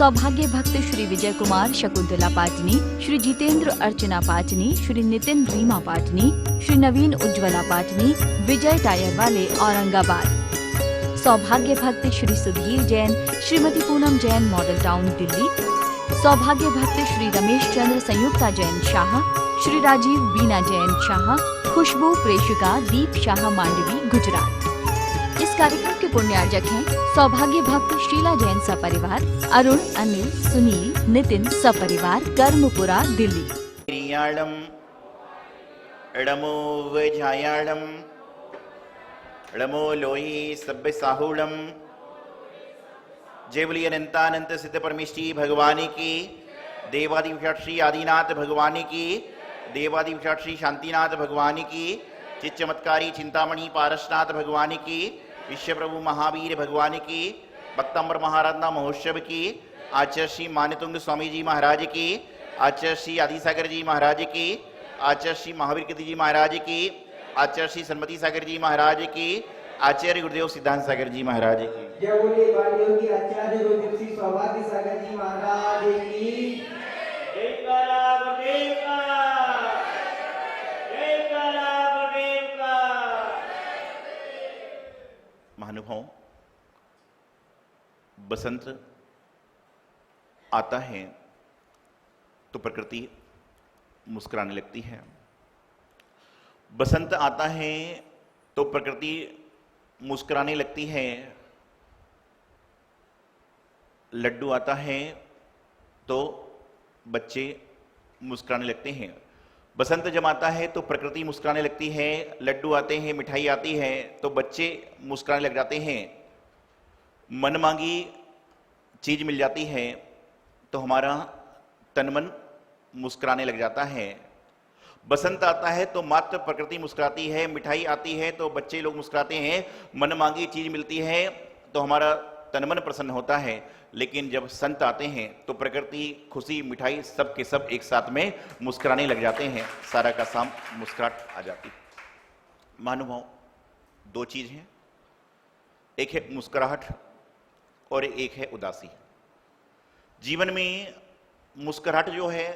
सौभाग्य भक्त श्री विजय कुमार शकुंतला पाटनी, श्री जितेंद्र अर्चना पाटनी, श्री नितिन रीमा पाटनी, श्री नवीन उज्ज्वला पाटनी, विजय टायर वाले औरंगाबाद। सौभाग्य भक्त श्री सुधीर जैन, श्रीमती पूनम जैन मॉडल टाउन दिल्ली। सौभाग्य भक्त श्री रमेश चंद्र संयुक्ता जैन शाह, श्री राजीव बीना जैन शाह, खुशबू प्रेषिका दीप शाह मांडवी गुजरात। इस कार्यक्रम के पुण्यार्जक हैं सौभाग्य भक्त शीला जैन सपरिवार, अरुण, अनिल, सुनील, नितिन सपरिवार, कर्मपुरा दिल्ली। एडमो वैझायाणम एडमो लोही सभ्य साहुणम। जय बोलिए अनंतानंत सिद्ध परमेष्टि भगवानी की, देवादि विराट श्री आदिनाथ भगवानी की, देवादि विराट श्री शांतिनाथ भगवानी की, चित चमत्कारी चिंतामणि पारसनाथ भगवानी की, विश्व प्रभु महावीर भगवानी की, भक्तंबर महाराधना महोत्सव की, आचार्य श्री मान्यतुंग स्वामी जी महाराज की, आचार्य श्री आदिसागर जी महाराज की, आचार्य श्री महावीर कीर्ति जी महाराज की, आचार्य श्री सन्मति सागर जी महाराज की, आचार्य गुरुदेव सिद्धांत सागर जी महाराज की। जय बोलिए वाणियों की आचार्य गुरुदेव श्री सौभाग्य सागर जी महाराज की। जय करा गुरुदेव का, जय करा गुरुदेव का। महानुभाव, बसंत आता है तो प्रकृति मुस्कुराने लगती है। बसंत आता है तो प्रकृति मुस्कुराने लगती है। लड्डू आता है तो बच्चे मुस्कुराने लगते हैं। बसंत जब आता है तो प्रकृति मुस्कुराने लगती है, लड्डू आते हैं, मिठाई आती है तो बच्चे मुस्कुराने लग जाते हैं। मन मांगी चीज मिल जाती है तो हमारा तन मन मुस्कुराने लग जाता है। बसंत आता है तो मात्र प्रकृति मुस्कुराती है, मिठाई आती है तो बच्चे लोग मुस्कुराते हैं, मन मांगी चीज मिलती है तो हमारा तन मन प्रसन्न होता है। लेकिन जब संत आते हैं तो प्रकृति, खुशी, मिठाई सब के सब एक साथ में मुस्कुराने लग जाते हैं। सारा का साम मुस्कुराहट आ जाती है। महानुभाव, दो चीज हैं, एक है मुस्कुराहट और एक है उदासी। जीवन में मुस्कुराहट जो है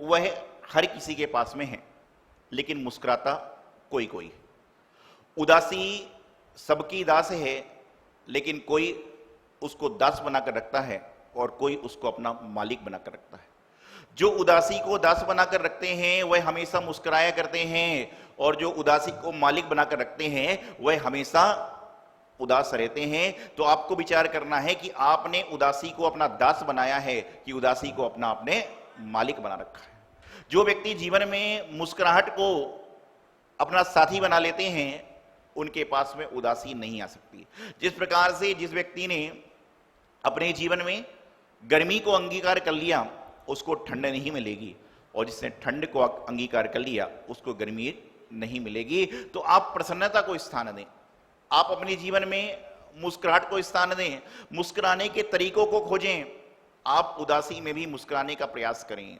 वह हर किसी के पास में है, लेकिन मुस्कुराता कोई कोई। उदासी सबकी दास है, लेकिन कोई उसको दास बनाकर रखता है और कोई उसको अपना मालिक बनाकर रखता है। जो उदासी को दास बनाकर रखते हैं वह हमेशा मुस्कुराया करते हैं, और जो उदासी को मालिक बनाकर रखते हैं वह हमेशा उदास रहते हैं। तो आपको विचार करना है कि आपने उदासी को अपना दास बनाया है कि उदासी को अपना आपने मालिक बना रखा है। जो व्यक्ति जीवन में मुस्कुराहट को अपना साथी बना लेते हैं उनके पास में उदासी नहीं आ सकती। जिस प्रकार से जिस व्यक्ति ने अपने जीवन में गर्मी को अंगीकार कर लिया उसको ठंड नहीं मिलेगी, और जिसने ठंड को अंगीकार कर लिया उसको गर्मी नहीं मिलेगी। तो आप प्रसन्नता को स्थान दें, आप अपने जीवन में मुस्कुराहट को स्थान दें, मुस्कुराने के तरीकों को खोजें। आप उदासी में भी मुस्कुराने का प्रयास करें,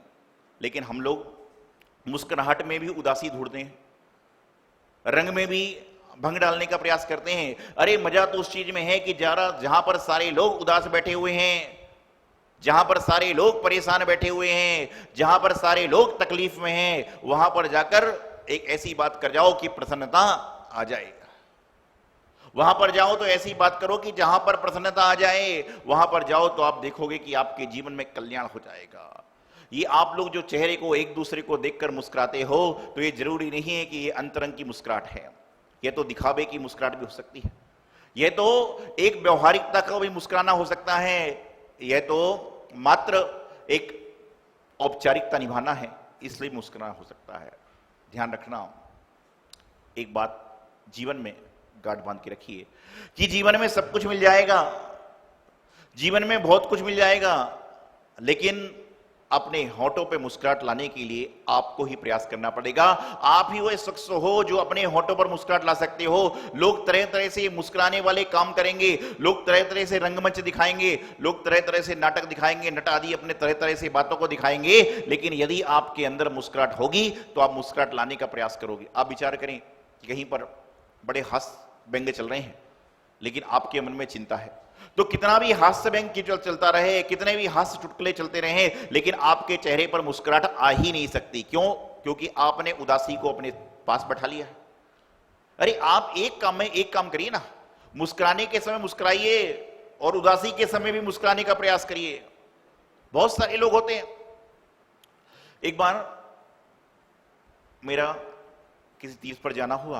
लेकिन हम लोग मुस्कुराहट में भी उदासी ढूंढते हैं, रंग में भी भंग डालने का प्रयास करते हैं। अरे मजा तो उस चीज में है कि जहां पर सारे लोग उदास बैठे हुए हैं, जहां पर सारे लोग परेशान बैठे हुए हैं, जहां पर सारे लोग तकलीफ में हैं, वहां पर जाकर एक ऐसी बात कर जाओ कि प्रसन्नता आ जाए। वहां पर जाओ तो ऐसी बात करो कि जहां पर प्रसन्नता आ जाए, वहां पर जाओ तो आप देखोगे कि आपके जीवन में कल्याण हो जाएगा। ये आप लोग जो चेहरे को एक दूसरे को देखकर मुस्कुराते हो तो ये जरूरी नहीं है कि ये अंतरंग की मुस्कुराहट है, ये तो दिखावे की मुस्कुराहट भी हो सकती है, ये तो एक व्यवहारिकता का भी मुस्कुराना हो सकता है, यह तो मात्र एक औपचारिकता निभाना है इसलिए मुस्कुराना हो सकता है। ध्यान रखना, एक बात जीवन में गांठ बांध के रखिए कि जीवन में सब कुछ मिल जाएगा, जीवन में बहुत कुछ मिल जाएगा, लेकिन अपने होठों पे मुस्कुराहट लाने के लिए आपको ही प्रयास करना पड़ेगा। आप ही वो शख्स हो जो अपने होठों पर मुस्कुराहट ला सकते हो। लोग तरह तरह से मुस्कुराने वाले काम करेंगे, लोग तरह तरह से रंगमंच दिखाएंगे, लोग तरह तरह से नाटक दिखाएंगे, नट आदि अपने तरह तरह से बातों को दिखाएंगे, लेकिन यदि आपके अंदर मुस्कुराहट होगी तो आप मुस्कुराहट लाने का प्रयास करोगे। आप विचार करें कि कहीं पर बड़े हास्य व्यंग्य चल रहे हैं, लेकिन आपके मन में चिंता है, तो कितना भी हास्य व्यंग की चलता रहे, कितने भी हास्य चुटकुले चलते रहे, लेकिन आपके चेहरे पर मुस्कुराहट आ ही नहीं सकती। क्यों? क्योंकि आपने उदासी को अपने पास बैठा लिया। अरे आप एक काम में एक काम करिए ना, मुस्कुराने के समय मुस्कुराइए और उदासी के समय भी मुस्कुराने का प्रयास करिए। बहुत सारे लोग होते हैं। एक बार मेरा किसी तीर्थ पर जाना हुआ,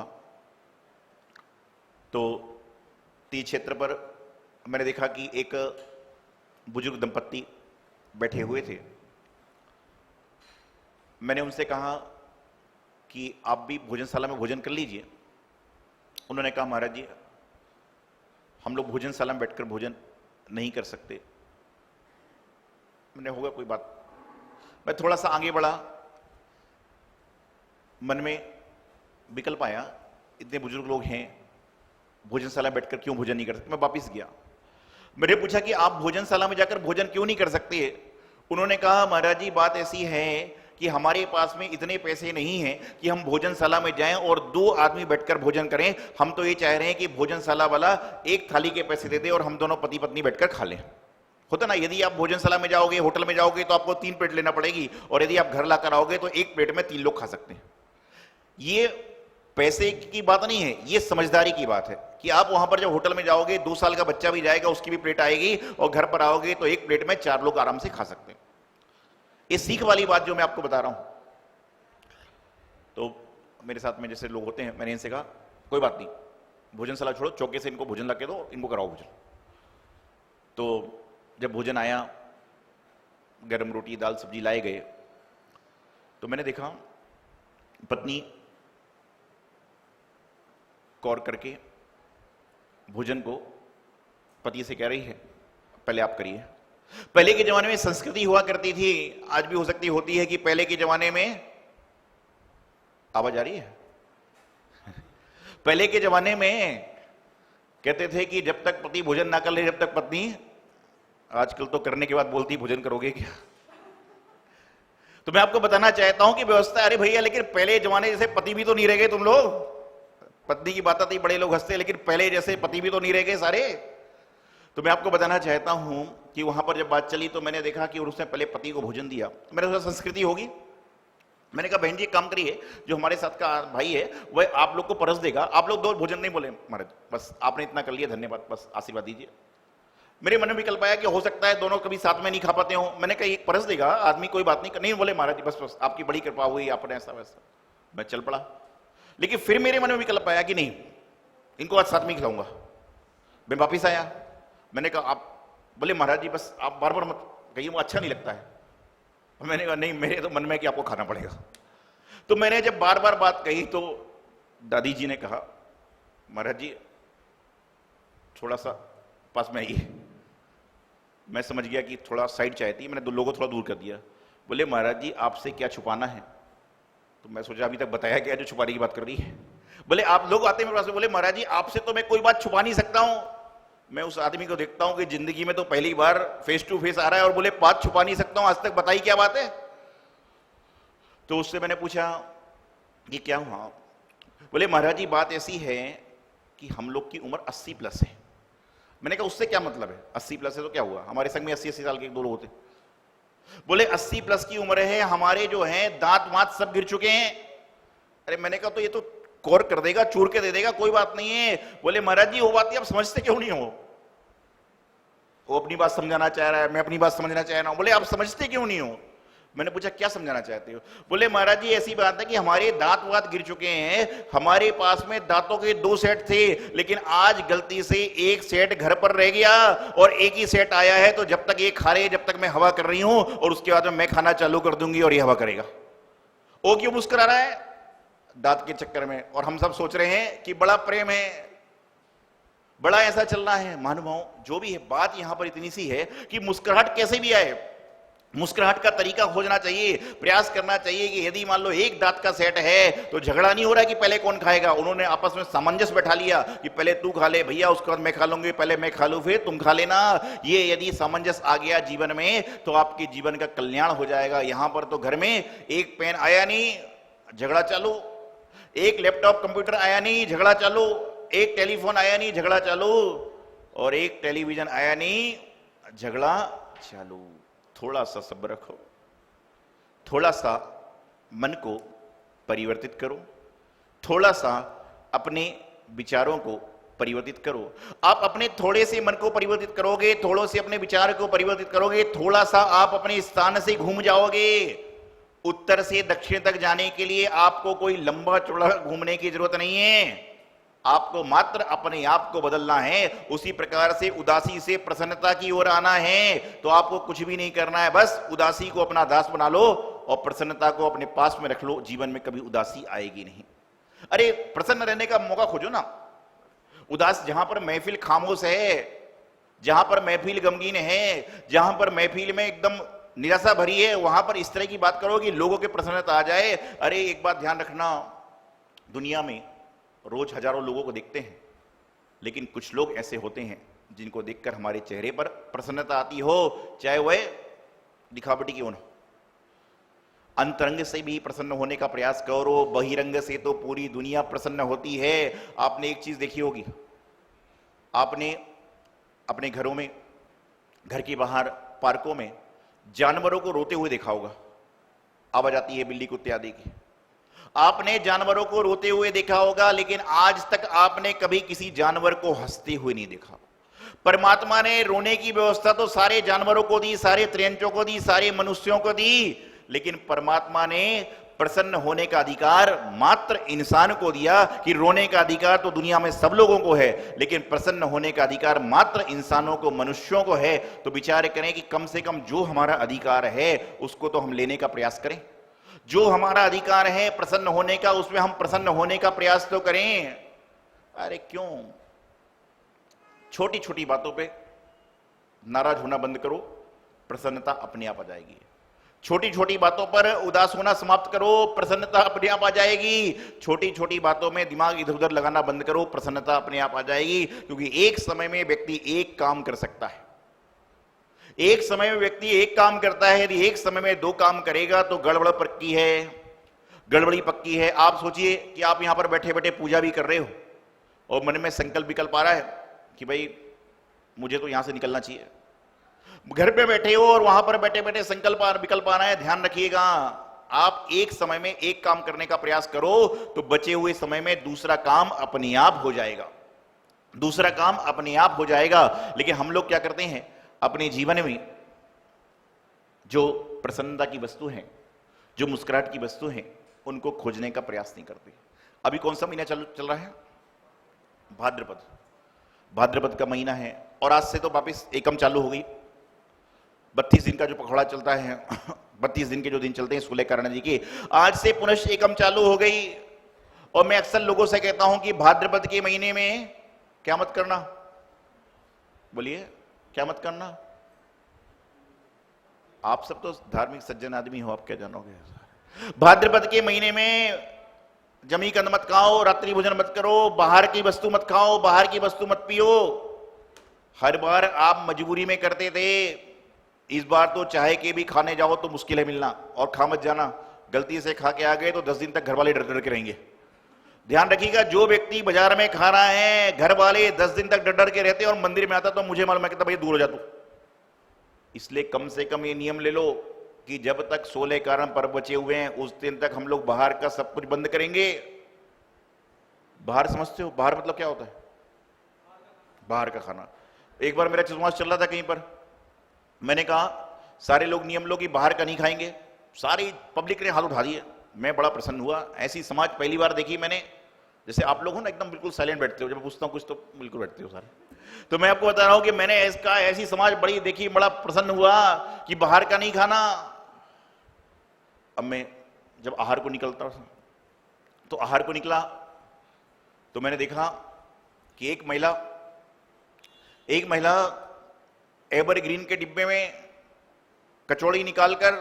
तो तीर्थ क्षेत्र पर मैंने देखा कि एक बुजुर्ग दंपत्ति बैठे हुए थे। मैंने उनसे कहा कि आप भी भोजनशाला में भोजन कर लीजिए। उन्होंने कहा महाराज जी हम लोग भोजनशाला में बैठकर भोजन नहीं कर सकते। मैंने होगा कोई बात। मैं थोड़ा सा आगे बढ़ा, मन में विकल्प आया, इतने बुजुर्ग लोग हैं, भोजनशाला में बैठकर क्यों भोजन नहीं कर सकते। मैं वापस गया, मैंने पूछा कि आप भोजनशाला में जाकर भोजन क्यों नहीं कर सकते। उन्होंने कहा महाराज जी बात ऐसी है कि हमारे पास में इतने पैसे नहीं हैं कि हम भोजनशाला में जाएं और 2 आदमी बैठकर भोजन करें। हम तो ये चाह रहे हैं कि भोजनशाला वाला एक थाली के पैसे दे दे और हम दोनों पति पत्नी बैठकर खा लें। होता ना, यदि आप भोजनशाला में जाओगे, होटल में जाओगे तो आपको 3 प्लेट लेना पड़ेगी, और यदि आप घर लाकर आओगे तो 1 प्लेट में 3 लोग खा सकते हैं। ये पैसे की बात नहीं है, ये समझदारी की बात है कि आप वहां पर जब होटल में जाओगे 2 साल का बच्चा भी जाएगा, उसकी भी प्लेट आएगी, और घर पर आओगे तो 1 प्लेट में 4 लोग आराम से खा सकते हैं। ये सीख वाली बात जो मैं आपको बता रहा हूं। तो मेरे साथ में जैसे लोग होते हैं, मैंने इनसे कहा कोई बात नहीं, भोजनशाला छोड़ो, चौके से इनको भोजन ला के दो, इनको कराओ भोजन। तो जब भोजन आया, गरम रोटी दाल सब्जी लाए गए, तो मैंने देखा पत्नी कौर करके भोजन को पति से कह रही है पहले आप करिए। पहले के जमाने में संस्कृति हुआ करती थी, आज भी हो सकती होती है कि पहले के जमाने में, आवाज आ रही है, पहले के जमाने में कहते थे कि जब तक पति भोजन ना कर ले जब तक पत्नी, आजकल तो करने के बाद बोलती भोजन करोगे क्या। तो मैं आपको बताना चाहता हूं कि व्यवस्था, अरे भैया लेकिन पहले जमाने जैसे पति भी तो नहीं रह गए तुम लोग। पत्नी की बात आती बड़े लोग हंसते, लेकिन पहले जैसे पति भी तो नहीं रह गए सारे। तो मैं आपको बताना चाहता हूं कि वहां पर जब बात चली तो मैंने देखा कि उसने पहले पति को भोजन दिया। मेरे सोचा संस्कृति होगी। मैंने कहा बहन जी काम करिए, जो हमारे साथ का भाई है वह आप लोग को परस देगा, आप लोग 2 भोजन नहीं बोले महाराज, बस आपने इतना कर लिया, धन्यवाद, बस आशीर्वाद दीजिए। मेरे मन में विकल्प आया कि हो सकता है दोनों कभी साथ में नहीं खा पाते हो। मैंने कहा एक परस देगा आदमी, कोई बात नहीं। नहीं बोले महाराज जी बस बस आपकी बड़ी कृपा हुई, आपने ऐसा वैसा। मैं चल पड़ा, लेकिन फिर मेरे मन में विकल्प आया कि नहीं, इनको आज साथ में खिलाऊंगा। मैं वापिस आया, मैंने कहा आप, बोले महाराज जी बस आप बार बार मत कहिए, वो अच्छा नहीं लगता है। मैंने कहा नहीं, मेरे तो मन में कि आपको खाना पड़ेगा। तो मैंने जब बार बार बात कही तो दादी जी ने कहा महाराज जी थोड़ा सा पास में आइए। मैं समझ गया कि थोड़ा साइड चाहती है, मैंने 2 लोगों को थोड़ा दूर कर दिया। बोले महाराज जी आपसे क्या छुपाना है। तो मैं सोचा अभी तक बताया क्या जो छुपाने की बात कर रही है। बोले आप लोग आते हैं मेरे पास, बोले महाराज जी आपसे तो मैं कोई बात छुपा नहीं सकता हूं। मैं उस आदमी को देखता हूं कि जिंदगी में तो पहली बार फेस टू फेस आ रहा है और बोले बात छुपा नहीं सकता हूं, आज तक बताई क्या बात है। तो उससे मैंने पूछा कि क्या हुआ। बोले महाराज जी बात ऐसी है कि हम लोग की उम्र 80 प्लस है। मैंने कहा उससे क्या मतलब है, 80 प्लस है तो क्या हुआ, हमारे संग में 80-80 साल के 2 लोग होते। बोले 80 प्लस की उम्र है, हमारे जो है दांत वांत सब गिर चुके हैं। अरे मैंने कहा तो ये तो कौर कर देगा, चूर के दे देगा, कोई बात नहीं है। बोले महाराज जी वो बात आप समझते क्यों नहीं हो। वो अपनी बात समझाना चाह रहा है, मैं अपनी बात समझना चाह रहा हूं। बोले आप समझते क्यों नहीं हो। मैंने पूछा क्या समझाना चाहते हो। बोले महाराज जी ऐसी बात है कि हमारे दांत वात गिर चुके हैं, हमारे पास में दांतों के 2 सेट थे, लेकिन आज गलती से 1 सेट घर पर रह गया और 1 ही सेट आया है। तो जब तक ये खा रहे जब तक मैं हवा कर रही हूं, और उसके बाद में मैं खाना चालू कर दूंगी और ये हवा करेगा। वो क्यों मुस्कुरा रहा है, दांत के चक्कर में। और हम सब सोच रहे हैं कि बड़ा प्रेम है, बड़ा ऐसा चलना है। महानुभाव जो भी है, बात यहां पर इतनी सी है कि मुस्कुराहट कैसे भी आए, मुस्कुराहट का तरीका खोजना चाहिए, प्रयास करना चाहिए कि यदि मान लो 1 दांत का सेट है तो झगड़ा नहीं हो रहा कि पहले कौन खाएगा। उन्होंने आपस में सामंजस्य बैठा लिया कि पहले तू खा ले भैया, उसके बाद मैं खा लूंगी, पहले मैं खा लूं फिर तुम खा लेना। ये यदि सामंजस्य आ गया जीवन में तो आपके जीवन का कल्याण हो जाएगा। यहां पर तो घर में 1 पेन आया नहीं, झगड़ा चालू, 1 लैपटॉप कंप्यूटर आया नहीं, झगड़ा चालू, 1 टेलीफोन आया नहीं, झगड़ा चालू। और एक टेलीविजन आया नहीं, झगड़ा चालू। थोड़ा सा सब्र रखो, थोड़ा सा मन को परिवर्तित करो, थोड़ा सा अपने विचारों को परिवर्तित करो। आप अपने थोड़े से मन को परिवर्तित करोगे, थोड़ों से अपने विचार को परिवर्तित करोगे, थोड़ा सा आप अपने स्थान से घूम जाओगे। उत्तर से दक्षिण तक जाने के लिए आपको कोई लंबा चौड़ा घूमने की जरूरत नहीं है, आपको मात्र अपने आप को बदलना है। उसी प्रकार से उदासी से प्रसन्नता की ओर आना है, तो आपको कुछ भी नहीं करना है, बस उदासी को अपना दास बना लो और प्रसन्नता को अपने पास में रख लो। जीवन में कभी उदासी आएगी नहीं। अरे प्रसन्न रहने का मौका खोजो ना। उदास जहां पर महफिल खामोश है, जहां पर महफिल गमगीन है, जहां पर महफिल में एकदम निराशा भरी है, वहां पर इस तरह की बात करो कि लोगों के प्रसन्नता आ जाए। अरे एक बात ध्यान रखना, दुनिया में रोज हजारों लोगों को देखते हैं, लेकिन कुछ लोग ऐसे होते हैं जिनको देखकर हमारे चेहरे पर प्रसन्नता आती हो, चाहे वह दिखावटी क्यों ना। अंतरंग से भी प्रसन्न होने का प्रयास करो, बहिरंग से तो पूरी दुनिया प्रसन्न होती है। आपने एक चीज देखी होगी, आपने अपने घरों में, घर के बाहर, पार्कों में जानवरों को रोते हुए देखा होगा। आवाज आती है बिल्ली कुत्ते आदि की, आपने जानवरों को रोते हुए देखा होगा, लेकिन आज तक आपने कभी किसी जानवर को हंसते हुए नहीं देखा। परमात्मा ने रोने की व्यवस्था तो सारे जानवरों को दी, सारे त्रियंचों को दी, सारे मनुष्यों को दी, लेकिन परमात्मा ने प्रसन्न होने का अधिकार मात्र इंसान को दिया कि रोने का अधिकार तो दुनिया में सब लोगों को है, लेकिन प्रसन्न होने का अधिकार मात्र इंसानों को, मनुष्यों को है। तो विचार करें कि कम से कम जो हमारा अधिकार है उसको तो हम लेने का प्रयास करें। जो हमारा अधिकार है प्रसन्न होने का, उसमें हम प्रसन्न होने का प्रयास तो करें। अरे क्यों छोटी छोटी बातों पे नाराज होना बंद करो, प्रसन्नता अपने आप आ जाएगी। छोटी छोटी बातों पर उदास होना समाप्त करो, प्रसन्नता अपने आप आ जाएगी। छोटी छोटी बातों में दिमाग इधर उधर लगाना बंद करो, प्रसन्नता अपने आप आ जाएगी। क्योंकि एक समय में व्यक्ति एक काम कर सकता है, एक समय में व्यक्ति एक काम करता है। यदि एक समय में दो काम करेगा तो गड़बड़ पक्की है, गड़बड़ी पक्की है। आप सोचिए कि आप यहां पर बैठे बैठे पूजा भी कर रहे हो और मन में संकल्प विकल्प आ रहा है कि भाई मुझे तो यहां से निकलना चाहिए। घर पे बैठे हो और वहां पर बैठे बैठे संकल्प विकल्प आ रहा है। ध्यान रखिएगा, आप एक समय में एक काम करने का प्रयास करो तो बचे हुए समय में दूसरा काम अपने आप हो जाएगा, दूसरा काम अपने आप हो जाएगा। लेकिन हम लोग क्या करते हैं, अपने जीवन में जो प्रसन्नता की वस्तु है, जो मुस्कुराहट की वस्तु है, उनको खोजने का प्रयास नहीं करते। अभी कौन सा महीना चल रहा है? भाद्रपद। भाद्रपद का महीना है और आज से तो वापिस एकम चालू हो गई। 32 दिन का जो पखवाड़ा चलता है 32 दिन के जो दिन चलते हैं सूर्य कारण जी के, आज से पुनः एकम चालू हो गई। और मैं अक्सर लोगों से कहता हूं कि भाद्रपद के महीने में क्या मत करना, बोलिए क्या मत करना। आप सब तो धार्मिक सज्जन आदमी हो, आप क्या जानोगे। भाद्रपद के महीने में जमी कंद मत खाओ, रात्रि भोजन मत करो, बाहर की वस्तु मत खाओ, बाहर की वस्तु मत पियो। हर बार आप मजबूरी में करते थे, इस बार तो चाहे के भी खाने जाओ तो मुश्किल है मिलना, और खा मत जाना। गलती से खा के आ गए तो 10 दिन तक घर वाले डर डर के रहेंगे। ध्यान रखिएगा, जो व्यक्ति बाजार में खा रहा है, घर वाले 10 दिन तक डर डर के रहते हैं और मंदिर में आता तो मुझे मालूम है कि भाई दूर हो जा तू। इसलिए कम से कम ये नियम ले लो कि जब तक 16 कारण पर्व बचे हुए हैं उस दिन तक हम लोग बाहर का सब कुछ बंद करेंगे। बाहर समझते हो, बाहर मतलब क्या होता है? बाहर का खाना। एक बार मेरा चुनाव चल रहा था कहीं पर, मैंने कहा सारे लोग नियम लो कि बाहर का नहीं खाएंगे, सारी पब्लिक ने हाथ उठा दिए। मैं बड़ा प्रसन्न हुआ, ऐसी समाज पहली बार देखी मैंने। जैसे आप लोग हो ना एकदम बिल्कुल साइलेंट बैठते हो, जब पूछता हूं कुछ तो बिल्कुल बैठते हो सारे। तो मैं आपको बता रहा हूं कि मैंने ऐसी समाज बड़ी देखी, बड़ा प्रसन्न हुआ कि बाहर का नहीं खाना। अब मैं जब आहार को निकलता तो आहार को निकला तो मैंने देखा कि एक महिला एवरग्रीन के डिब्बे में कचौड़ी निकालकर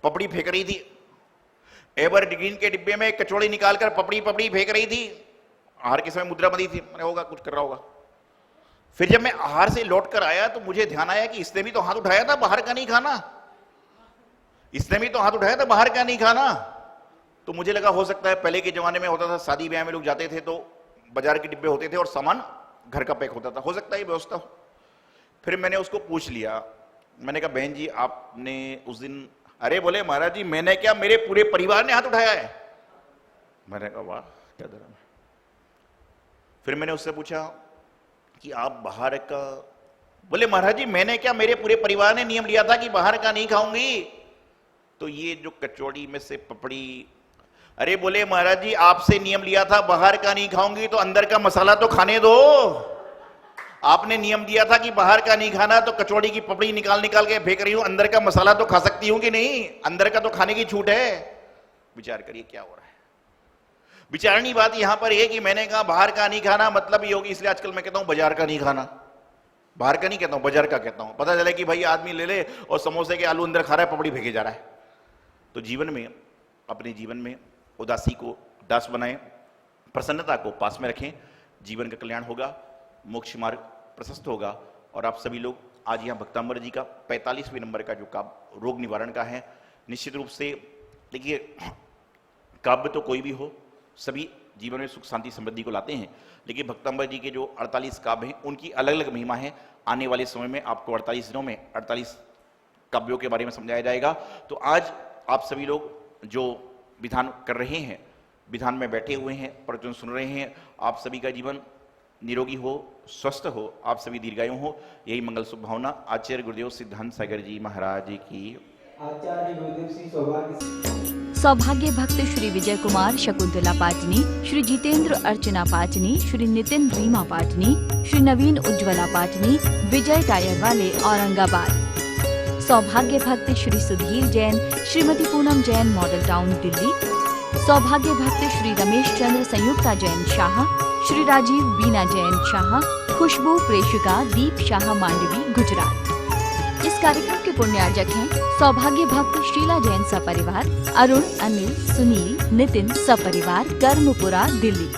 पपड़ी फेंक रही थी। एवरग्रीन के डिब्बे में कचौड़ी निकालकर पपड़ी फेंक रही थी। आहार के समय मुद्रा बंदी थी, मैंने होगा कुछ कर रहा होगा। फिर जब मैं आहार से लौट कर आया तो मुझे ध्यान आया कि इसने भी तो हाथ उठाया था बाहर का नहीं खाना, इसने भी तो हाथ उठाया था बाहर का नहीं खाना। तो मुझे लगा हो सकता है पहले के जमाने में होता था, शादी ब्याह में लोग जाते थे तो बाजार के डिब्बे होते थे और सामान घर का पैक होता था, हो सकता है ये व्यवस्था हो। फिर मैंने उसको पूछ लिया, मैंने कहा बहन जी आपने उस दिन, अरे बोले महाराज जी मैंने क्या, मेरे पूरे परिवार ने हाथ उठाया है। मैंने कहा वाह क्या धर्म है। फिर मैंने उससे पूछा कि आप बाहर का, बोले महाराज जी मैंने क्या, मेरे पूरे परिवार ने नियम लिया था कि बाहर का नहीं खाऊंगी, तो ये जो कचौड़ी में से पपड़ी, अरे बोले महाराज जी आपसे नियम लिया था बाहर का नहीं खाऊंगी, तो अंदर का मसाला तो खाने दो। आपने नियम दिया था कि बाहर का नहीं खाना, तो कचौड़ी की पपड़ी निकाल निकाल के फेंक रही हूं, अंदर का मसाला तो खा सकती हूं कि नहीं, अंदर का तो खाने की छूट है। विचार करिए क्या हो रहा है। विचारणी बात यहां पर है कि मैंने कहा बाहर का नहीं खाना, मतलब ये होगी, इसलिए आजकल मैं कहता हूं बाजार का नहीं खाना, बाहर का नहीं कहता हूं बाजार का कहता हूं। पता चले कि भाई आदमी ले ले और समोसे के आलू अंदर खा रहा है, पपड़ी फेंके जा रहा है। तो जीवन में, अपने जीवन में उदासी को दास बनाएं, प्रसन्नता को पास में रखें, जीवन का कल्याण होगा, मोक्ष मार्ग प्रशस्त होगा। और आप सभी लोग आज यहाँ भक्तांबर जी का 45वें नंबर का जो काव्य रोग निवारण का है, निश्चित रूप से देखिए काव्य तो कोई भी हो, सभी जीवन में सुख शांति समृद्धि को लाते हैं, लेकिन भक्तांबर जी के जो 48 काव्य हैं उनकी अलग अलग महिमा है। आने वाले समय में आपको 48 दिनों में 48 काव्यों के बारे में समझाया जाएगा। तो आज आप सभी लोग जो विधान कर रहे हैं, विधान में बैठे हुए हैं, प्रवचन सुन रहे हैं, आप सभी का जीवन निरोगी हो, स्वस्थ हो, आप सभी दीर्घायु हो, यही मंगल शुभ भावना आचार्य गुरुदेव सिद्धांत सागर जी महाराज की। आचार्य गुरुदेव श्री सौभाग्य भक्त श्री विजय कुमार शकुंतला पाटनी, श्री जितेंद्र अर्चना पाटनी, श्री नितिन रीमा पाटनी, श्री नवीन उज्ज्वला पाटनी, विजय टायर वाले औरंगाबाद। सौभाग्य भक्त श्री सुधीर जैन, श्रीमती पूनम जैन मॉडल टाउन दिल्ली। सौभाग्य भक्त श्री रमेश चंद्र संयुक्ता जैन शाह, श्री राजीव बीना जैन शाह, खुशबू प्रेषिका दीप शाह मांडवी गुजरात। इस कार्यक्रम के पुण्यार्जक हैं सौभाग्य भक्त शीला जैन सपरिवार, अरुण, अनिल, सुनील, नितिन सपरिवार, कर्मपुरा दिल्ली।